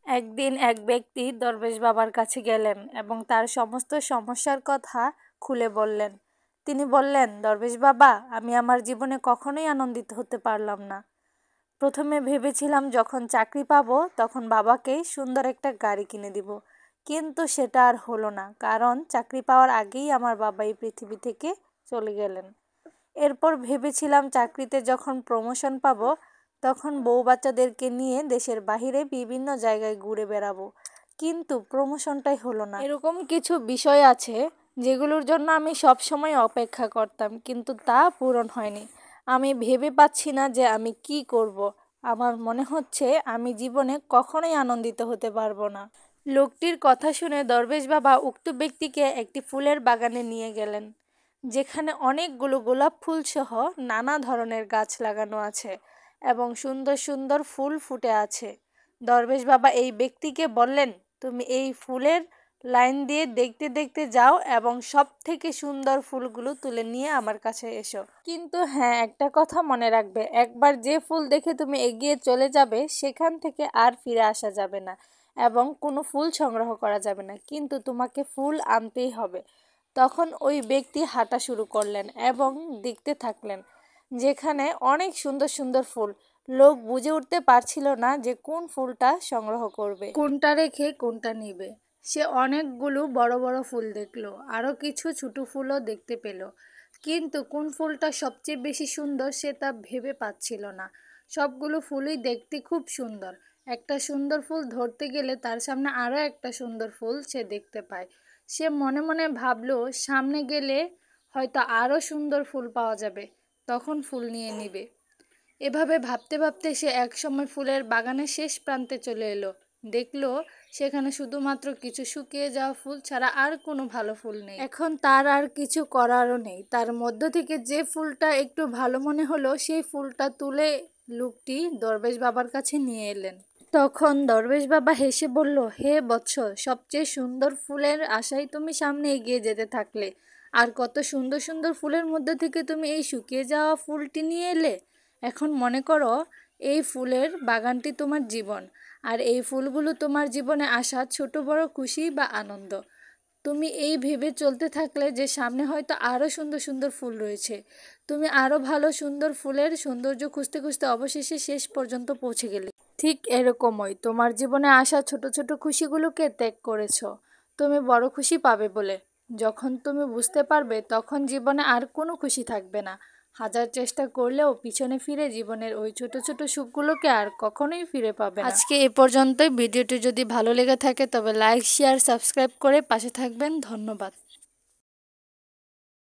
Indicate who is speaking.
Speaker 1: একদিন এক ব্যক্তি দরবেশ বাবার কাছে গেলেন এবং তার সমস্ত সমস্যার কথা খুলে বললেন। তিনি বললেন, দরবেশ বাবা, আমি আমার জীবনে কখনোই আনন্দিত হতে পারলাম না। প্রথমে ভেবেছিলাম যখন চাকরি পাবো তখন বাবাকে সুন্দর একটা গাড়ি কিনে দিব, কিন্তু সেটা আর হলো না, কারণ চাকরি পাওয়ার আগেই আমার বাবা এই পৃথিবী থেকে চলে গেলেন। এরপর ভেবেছিলাম চাকরিতে যখন প্রমোশন পাবো তখন বউ বাচ্চাদেরকে নিয়ে দেশের বাহিরে বিভিন্ন জায়গায় ঘুরে বেড়াবো, কিন্তু প্রমোশনটাই হলো না। এরকম কিছু বিষয় আছে যেগুলোর জন্য আমি সব সময় অপেক্ষা করতাম, কিন্তু তা পূরণ হয়নি। আমি ভেবে পাচ্ছি না যে আমি কি করব। আমার মনে হচ্ছে আমি জীবনে কখনোই আনন্দিত হতে পারবো না। লোকটির কথা শুনে দরবেশ বাবা উক্ত ব্যক্তিকে একটি ফুলের বাগানে নিয়ে গেলেন, যেখানে অনেকগুলো গোলাপ ফুল সহ নানা ধরনের গাছ লাগানো আছে এবং সুন্দর সুন্দর ফুল ফুটে আছে। দরবেশ বাবা এই ব্যক্তিকে বললেন, তুমি এই ফুলের লাইন দিয়ে দেখতে দেখতে যাও এবং সব থেকে সুন্দর ফুলগুলো তুলে নিয়ে আমার কাছে এসো। কিন্তু হ্যাঁ, একটা কথা মনে রাখবে, একবার যে ফুল দেখে তুমি এগিয়ে চলে যাবে সেখান থেকে আর ফিরে আসা যাবে না এবং কোনো ফুল সংগ্রহ করা যাবে না, কিন্তু তোমাকে ফুল আনতেই হবে। তখন ওই ব্যক্তি হাঁটা শুরু করলেন এবং দেখতে থাকলেন, যেখানে অনেক সুন্দর সুন্দর ফুল। লোক বুঝে উঠতে পারছিল না যে কোন ফুলটা সংগ্রহ করবে, কোনটা রেখে কোনটা নিবে। সে অনেকগুলো বড় বড় ফুল দেখলো, আরও কিছু ছোট ফুলও দেখতে পেল, কিন্তু কোন ফুলটা সবচেয়ে বেশি সুন্দর সে তা ভেবে পাচ্ছিল না। সবগুলো ফুলই দেখতে খুব সুন্দর। একটা সুন্দর ফুল ধরতে গেলে তার সামনে আরও একটা সুন্দর ফুল সে দেখতে পায়। সে মনে মনে ভাবলো, সামনে গেলে হয়তো আরও সুন্দর ফুল পাওয়া যাবে, তখন ফুল নিয়ে নিবে। এভাবে ভাবতে ভাবতে সে একসময় ফুলের বাগানের শেষ প্রান্তে চলে এলো। দেখলো সেখানে শুধুমাত্র কিছু শুকিয়ে যাওয়া ফুল ছাড়া আর কোনো ভালো ফুল নেই। এখন তার আর কিছু করারও নেই। তার মধ্য থেকে যে ফুলটা একটু ভালো মনে হলো সেই ফুলটা তুলে লোকটি দরবেশ বাবার কাছে নিয়ে এলেন। তখন দরবেশ বাবা হেসে বলল, হে বৎস, সবচেয়ে সুন্দর ফুলের আশায় তুমি সামনে এগিয়ে যেতে থাকলে, আর কত সুন্দর সুন্দর ফুলের মধ্যে থেকে তুমি এই শুকিয়ে যাওয়া ফুলটি নিয়ে এলে। এখন মনে করো এই ফুলের বাগানটি তোমার জীবন, আর এই ফুলগুলো তোমার জীবনে আসা ছোট বড় খুশি বা আনন্দ। তুমি এই ভেবে চলতে থাকলে যে সামনে হয়তো আরও সুন্দর সুন্দর ফুল রয়েছে। তুমি আরও ভালো সুন্দর ফুলের সৌন্দর্য খুঁজতে খুঁজতে অবশেষে শেষ পর্যন্ত পৌঁছে গেলে। ঠিক এরকমই তোমার জীবনে আসা ছোট ছোট খুশিগুলোকে ত্যাগ করেছো তুমি বড় খুশি পাবে বলে। যখন তুমি বুঝতে পারবে তখন জীবনে আর কোনো খুশি থাকবে না। হাজার চেষ্টা করলেও পিছনে ফিরে জীবনের ওই ছোট ছোট সুখগুলোকে আর কখনোই ফিরে পাবে না। আজকে এ পর্যন্তই। ভিডিওটি যদি ভালো লেগে থাকে তবে লাইক, শেয়ার, সাবস্ক্রাইব করে পাশে থাকবেন। ধন্যবাদ।